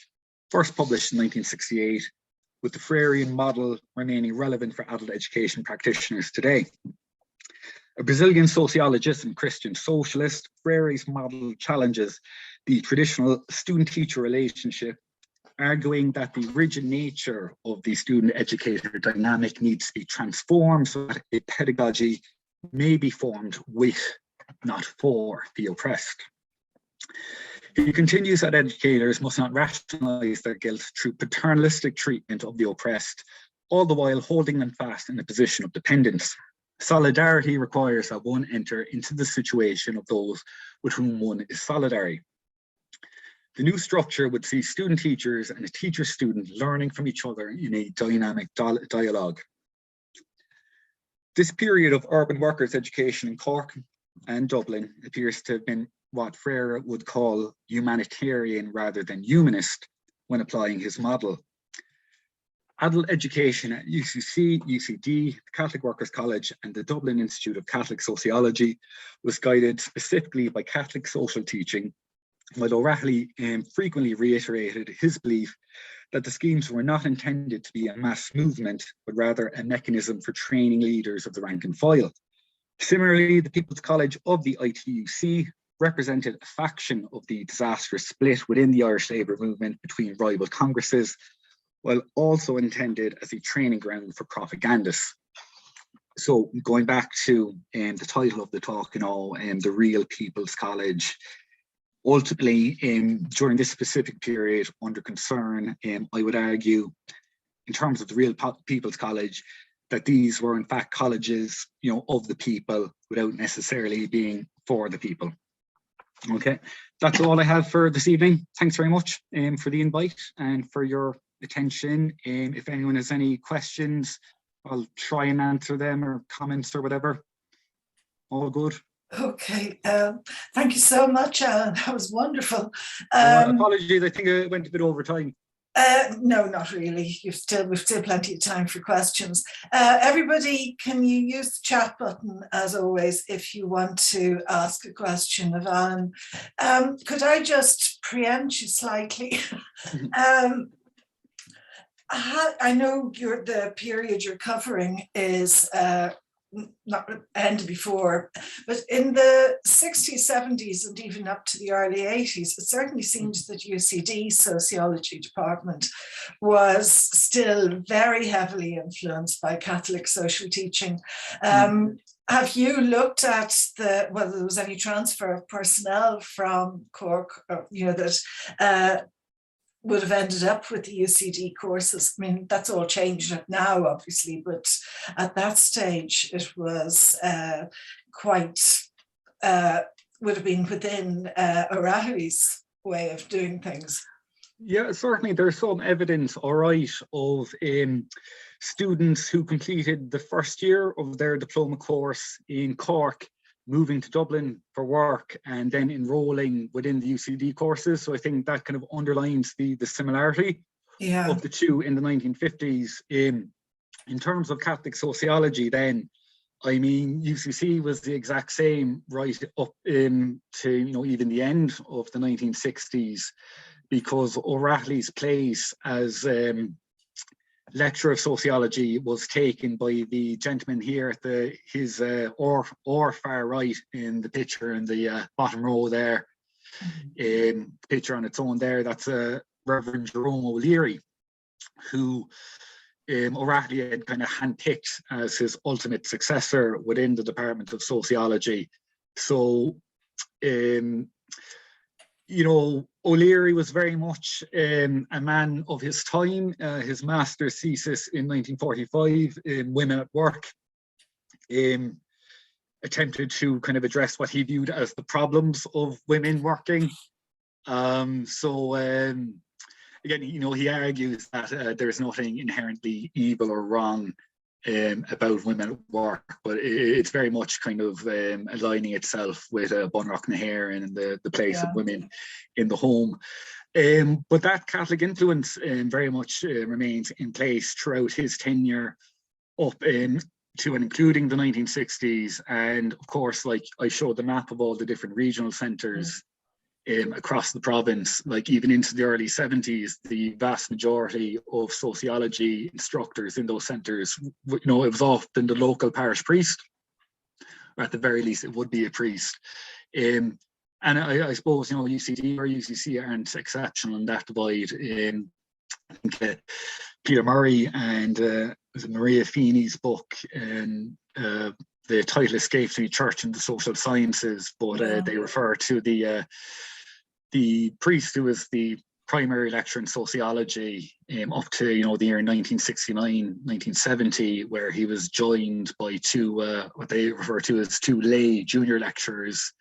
first published in 1968, with the Freirean model remaining relevant for adult education practitioners today. A Brazilian sociologist and Christian socialist, Freire's model challenges the traditional student-teacher relationship, arguing that the rigid nature of the student-educator dynamic needs to be transformed so that a pedagogy may be formed with, not for, the oppressed. He continues that educators must not rationalise their guilt through paternalistic treatment of the oppressed, all the while holding them fast in a position of dependence. Solidarity requires that one enter into the situation of those with whom one is solidary. The new structure would see student teachers and a teacher student learning from each other in a dynamic dialogue. This period of urban workers' education in Cork and Dublin appears to have been what Freire would call humanitarian rather than humanist when applying his model. Adult education at UCC, UCD, the Catholic Workers College and the Dublin Institute of Catholic Sociology was guided specifically by Catholic social teaching, while O'Reilly frequently reiterated his belief that the schemes were not intended to be a mass movement, but rather a mechanism for training leaders of the rank and file. Similarly, the People's College of the ITUC represented a faction of the disastrous split within the Irish Labour movement between rival congresses, while also intended as a training ground for propagandists. So going back to the title of the talk, the Real People's College, ultimately, during this specific period under concern, I would argue, in terms of the Real People's College, that these were in fact colleges, of the people without necessarily being for the people. Okay, that's all I have for this evening. Thanks very much for the invite and for your attention. If anyone has any questions, I'll try and answer them, or comments or whatever. All good. Okay, thank you so much, Alan. That was wonderful. Apologies, I think I went a bit over time. No, not really. We've still plenty of time for questions. Everybody, can you use the chat button as always if you want to ask a question of Alan? Could I just preempt you slightly? I know the period you're covering is not ended before, but in the 60s, 70s, and even up to the early 80s, it certainly seems that UCD sociology department was still very heavily influenced by Catholic social teaching. Have you looked at whether there was any transfer of personnel from Cork, that would have ended up with the UCD courses? I mean, that's all changed now, obviously, but at that stage, it was would have been within O'Reilly's way of doing things. Yeah, certainly there's some evidence, all right, of students who completed the first year of their diploma course in Cork moving to Dublin for work and then enrolling within the UCD courses. So I think that kind of underlines the similarity of the two in the 1950s. In terms of Catholic sociology then, I mean, UCC was the exact same right up to, even the end of the 1960s, because O'Reilly's place as lecturer of sociology was taken by the gentleman here at his far right in the picture in the bottom row there. Picture on its own there, that's Reverend Jerome O'Leary, who O'Reilly had kind of handpicked as his ultimate successor within the Department of Sociology. So O'Leary was very much a man of his time. His master's thesis in 1945 in Women at Work attempted to kind of address what he viewed as the problems of women working. Again, he argues that there's nothing inherently evil or wrong about women at work, but it's very much kind of aligning itself with Bunrock na Hare and the place of women in the home. But that Catholic influence very much remains in place throughout his tenure up to and including the 1960s. And of course, like I showed the map of all the different regional centres across the province, like even into the early 70s, the vast majority of sociology instructors in those centres, it was often the local parish priest, or at the very least it would be a priest. And I suppose, UCD or UCC aren't exceptional in that divide. I think Peter Murray and Maria Feeney's book, and the title escapes me, Church and the Social Sciences, but they refer to the priest who was the primary lecturer in sociology up to the year 1969, 1970, where he was joined by two what they refer to as two lay junior lecturers,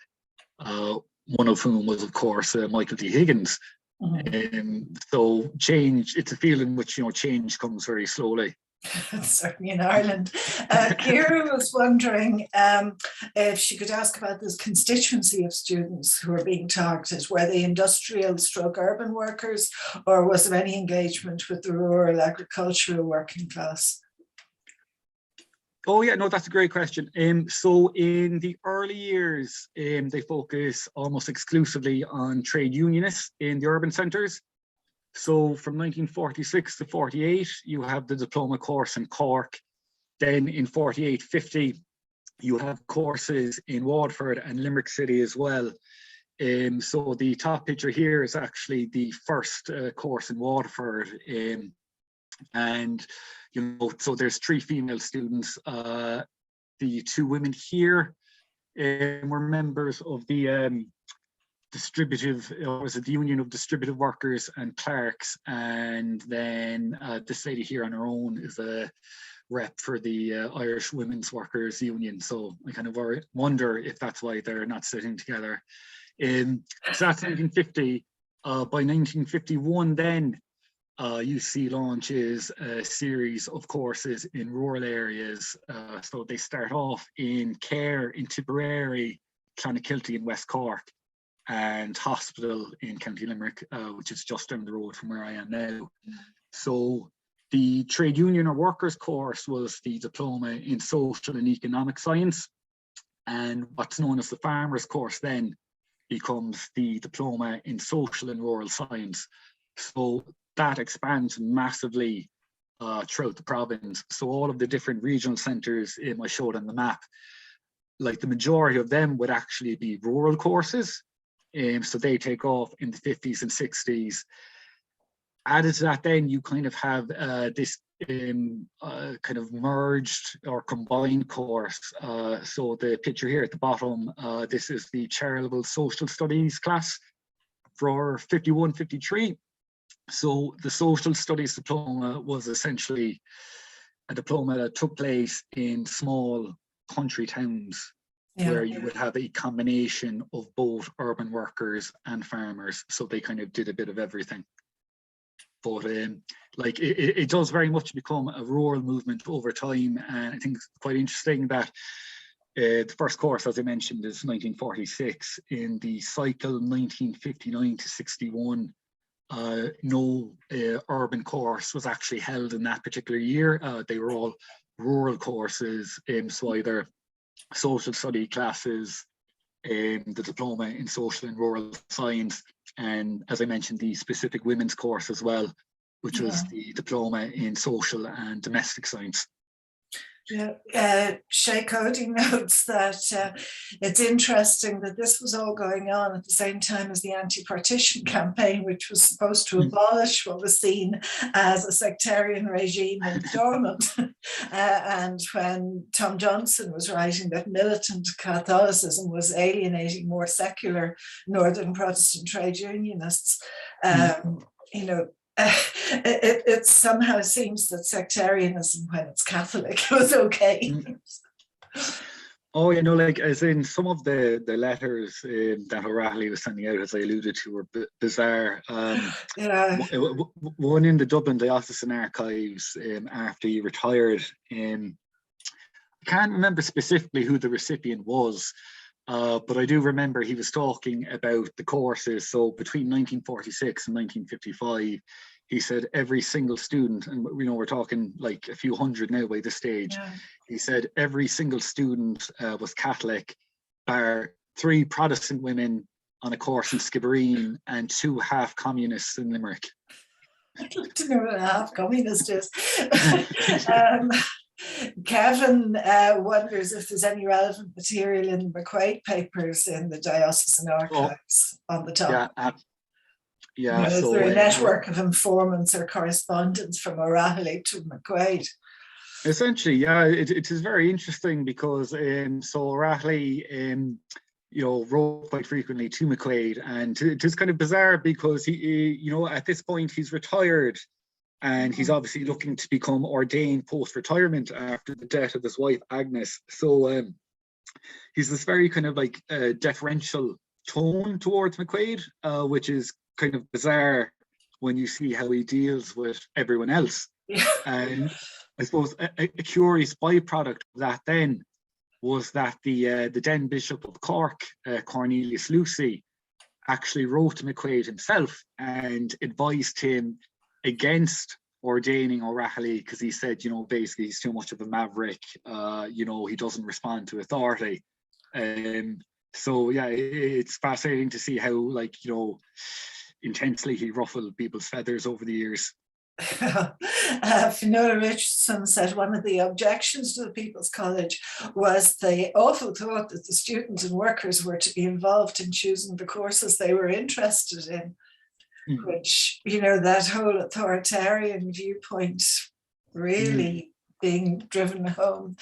one of whom was of course Michael D. Higgins. So change, it's a field in which change comes very slowly. Certainly in Ireland. Ciara was wondering if she could ask about this constituency of students who are being targeted. Were they industrial/urban workers, or was there any engagement with the rural agricultural working class? Oh yeah, no, that's a great question. So in the early years, they focus almost exclusively on trade unionists in the urban centres. So from 1946 to 48, you have the diploma course in Cork. Then in 48-50, you have courses in Waterford and Limerick City as well. So the top picture here is actually the first course in Waterford. And so there's 3 female students. The 2 women here were members of the the Union of Distributive Workers and Clerks, and then this lady here on her own is a rep for the Irish Women's Workers Union. So I kind of wonder if that's why they're not sitting together. So that's 1950. By 1951 then, UC launches a series of courses in rural areas. So they start off in Care in Tipperary, Clonakilty in West Cork, and Hospital in County Limerick, which is just down the road from where I am now. So the trade union or workers course was the diploma in social and economic science, and what's known as the farmers course then becomes the diploma in social and rural science. So that expands massively throughout the province. So all of the different regional centres I showed on the map, like the majority of them would actually be rural courses. So they take off in the 50s and 60s. Added to that, then you kind of have this kind of merged or combined course. So the picture here at the bottom, this is the charitable social studies class for 51-53. So the social studies diploma was essentially a diploma that took place in small country towns, where you would have a combination of both urban workers and farmers. So they kind of did a bit of everything. But like it does very much become a rural movement over time. And I think it's quite interesting that the first course, as I mentioned, is 1946. In the cycle 1959 to 61, no urban course was actually held in that particular year. They were all rural courses, so either social study classes, the diploma in social and rural science, and as I mentioned, the specific women's course as well, which was the diploma in social and domestic science. Shay Cody notes that it's interesting that this was all going on at the same time as the anti-partition campaign, which was supposed to abolish what was seen as a sectarian regime in Dormant. And when Tom Johnson was writing that militant Catholicism was alienating more secular Northern Protestant trade unionists, it somehow seems that sectarianism, when it's Catholic, was okay. Oh, you know, like as in some of the letters that O'Reilly was sending out, as I alluded to, were bizarre. Yeah. One in the Dublin Diocesan Archives after he retired. I can't remember specifically who the recipient was, but I do remember he was talking about the courses. So between 1946 and 1955, he said every single student, and you know, we're talking like a few hundred now by this stage, Yeah. he said every single student was Catholic, bar 3 Protestant women on a course in Skibbereen and 2 half communists in Limerick. I'd love to know what a half communist is. Kevin wonders if there's any relevant material in the McQuaid papers in the diocesan archives on the top. Yeah, is there a network of informants or correspondence from O'Reilly to McQuaid? Essentially, yeah, it is very interesting because so O'Reilly, you know, wrote quite frequently to McQuaid, and it is kind of bizarre because he, you know, at this point he's retired, and he's obviously looking to become ordained post-retirement after the death of his wife Agnes. So he's this very kind of like deferential tone towards McQuaid, which is kind of bizarre when you see how he deals with everyone else. Yeah. And I suppose a curious byproduct of that then was that the then Bishop of Cork, Cornelius Lucy, actually wrote to McQuaid himself and advised him against ordaining O'Reilly because he said, you know, basically he's too much of a maverick, you know, he doesn't respond to authority. So yeah, it's fascinating to see how, like, you know, intensely he ruffled people's feathers over the years. Fionnuala Richardson said one of the objections to the People's College was the awful thought that the students and workers were to be involved in choosing the courses they were interested in, which, you know, that whole authoritarian viewpoint really being driven home.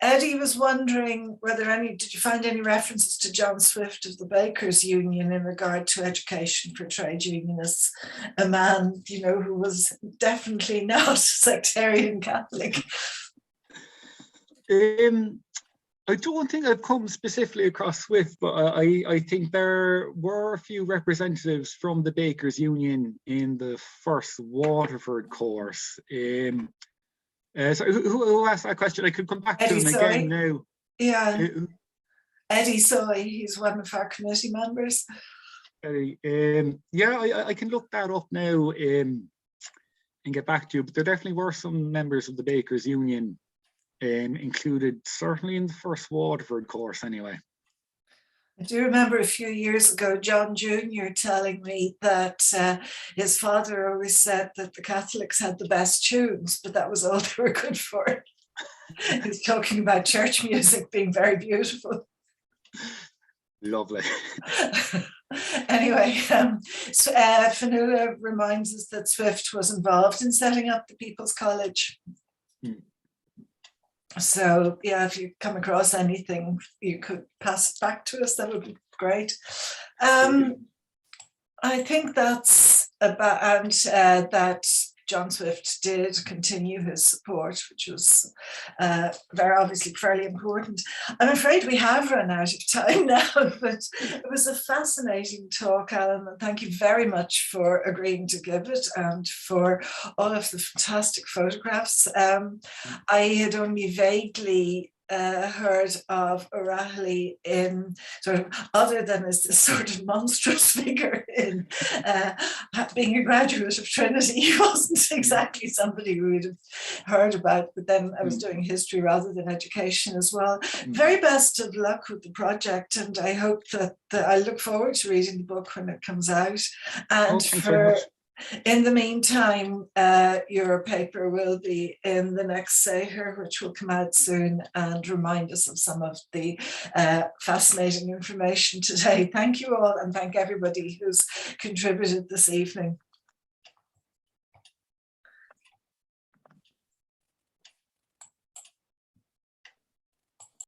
Eddie was wondering whether did you find any references to John Swift of the Bakers Union in regard to education for trade unionists, a man, you know, who was definitely not sectarian Catholic? I don't think I've come specifically across Swift, but I think there were a few representatives from the Bakers Union in the first Waterford course. So who asked that question? I could come back to him again now. Yeah, Eddie Soy, he's one of our committee members. Eddie, yeah, I can look that up now and get back to you, but there definitely were some members of the Bakers Union included, certainly in the first Waterford course anyway. I do remember a few years ago, John Jr. telling me that his father always said that the Catholics had the best tunes, but that was all they were good for. He's talking about church music being very beautiful. Lovely. Anyway, Fionnuala reminds us that Swift was involved in setting up the People's College. So yeah, if you come across anything, you could pass it back to us. That would be great. I think that's about, and that John Swift did continue his support, which was very obviously fairly important. I'm afraid we have run out of time now, but it was a fascinating talk, Alan, and thank you very much for agreeing to give it and for all of the fantastic photographs. I had only vaguely heard of O'Reilly in sort of, other than as this sort of monstrous figure in being a graduate of Trinity. He wasn't exactly somebody we would have heard about, but then I was doing history rather than education as well. Very best of luck with the project, and I hope that I look forward to reading the book when it comes out. And in the meantime, your paper will be in the next Seder, which will come out soon and remind us of some of the fascinating information today. Thank you all, and thank everybody who's contributed this evening.